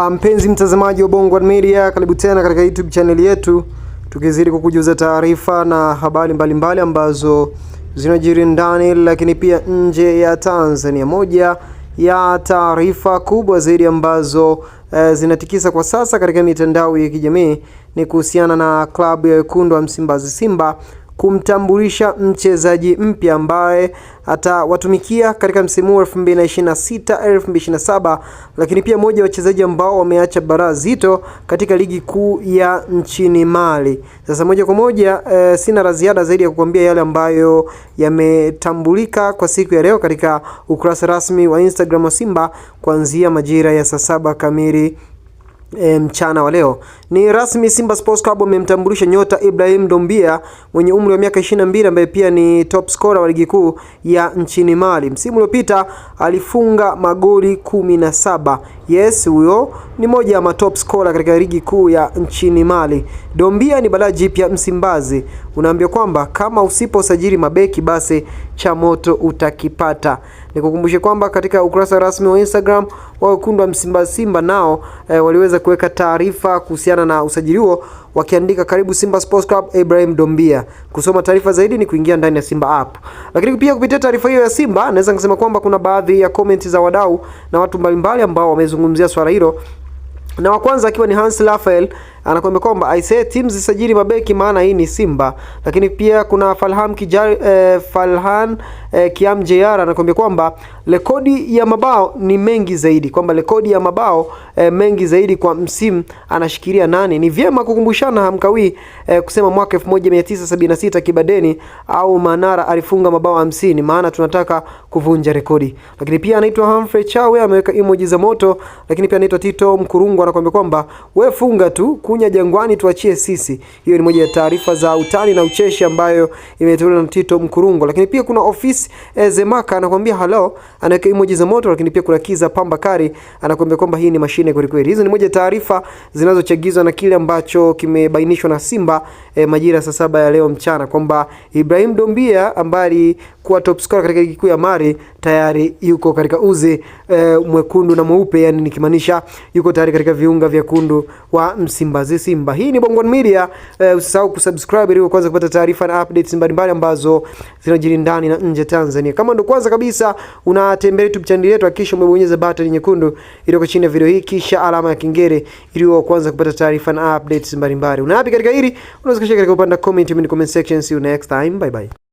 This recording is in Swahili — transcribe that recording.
Mpenzi mtazamaji wa Bongo Media, karibu tena katika YouTube channel yetu, tukizidi kukujuza taarifa na habari mbalimbali ambazo zinajiri ndani lakini pia nje ya Tanzania. Moja ya taarifa kubwa zaidi ambazo zinatikisa kwa sasa katika mitandao ya kijamii ni kuhusiana na klabu ya wekundu wa Msimbazi Simba kumtambulisha mchezaji mpya ambaye atawatumikia katika msimu wa 2026-2027, lakini pia moja wa wachezaji ambao wameacha bara zito katika ligi kuu ya nchini Mali. Sasa moja kwa moja sina la ziada zaidi ya kukuambia yale ambayo yametambulika kwa siku ya leo katika ukurasa rasmi wa Instagram wa Simba kuanzia majira ya saa 7 kamili mchana wa leo. Ni rasmi, Simba Sports Club wamemtambulisha nyota Ibrahim Doumbia mwenye umri wa miaka 22 ambaye pia ni top scorer wa ligi kuu ya nchini Mali. Msimu uliopita alifunga magoli 17. Yes, huyo ni moja ya top scorer katika ligi kuu ya nchini Mali. Doumbia ni balaa jipya Msimbazi. Unaambia kwamba kama usiposajili mabeki basi cha moto utakipata. Nikukumbushe kwamba katika ukurasa rasmi wa Instagram wa wekundu wa Msimbazi Simba nao waliweza kuweka taarifa kuhusiana na usajili huo wakiandika karibu Simba Sports Club Ibrahim Doumbia. Kusoma taarifa zaidi ni kuingia ndani ya Simba app. Lakini pia kupitia taarifa hiyo ya Simba naweza kusema kwamba kuna baadhi ya comments za wadau na watu mbalimbali ambao wamezungumzia swala hilo. Na wa kwanza akiwa ni Hans Rafael anakuambia kwamba I say teams zisajili mabeki maana hii ni Simba. Lakini pia kuna Falhan Kiam JR anakuambia kwamba rekodi ya mabao ni mengi zaidi, kwamba rekodi ya mabao mengi zaidi kwa msimu anashikilia 8. Ni vyema kukumbushana hamkawi kusema mwaka 1976 Kibadeni au Manara alifunga mabao 50, maana tunataka kuvunja rekodi. Lakini pia anaitwa Humphrey Chawe ameweka emoji za moto. Lakini pia anaitwa Tito Mkurungu anakuambia kwamba we funga tu, kunya Jangwani tuachie sisi. Hiyo ni moja ya taarifa za utani na ucheshi ambayo imetolewa na Tito Mkurungu. Lakini pia kuna Office Zemaka anakuambia hello, anaweka emoji za moto. Lakini pia kuna Kiza Pamba Kari anakuambia kwamba hii ni mashine kweli kweli. Hizo ni moja ya taarifa zinazochagizwa na kile ambacho kimebainishwa na Simba majira saa 7 ya leo mchana, kwamba Ibrahim Doumbia ambaye kuwa top scorer katika ligi kuu ya Mali tayari yuko katika uzi mwekundu na mweupe, yani nikimaanisha yuko tayari katika viunga vya kundu wa Msimbazi Simba. Hii ni Bongo Media. Usisahau kusubscribe ili kwanza kupata taarifa na updates mbalimbali ambazo zinajiri ndani na nje Tanzania. Kama ndo kwanza kabisa unatembelea YouTube channel yetu, hakikisha umebonyeza button nyekundu iliyoko chini ya video hii kisha alama ya kengele ili kwanza kupata taarifa na updates mbalimbali. Unapi katika hili unaweza kushare katika upande wa comment section. See you next time. Bye bye.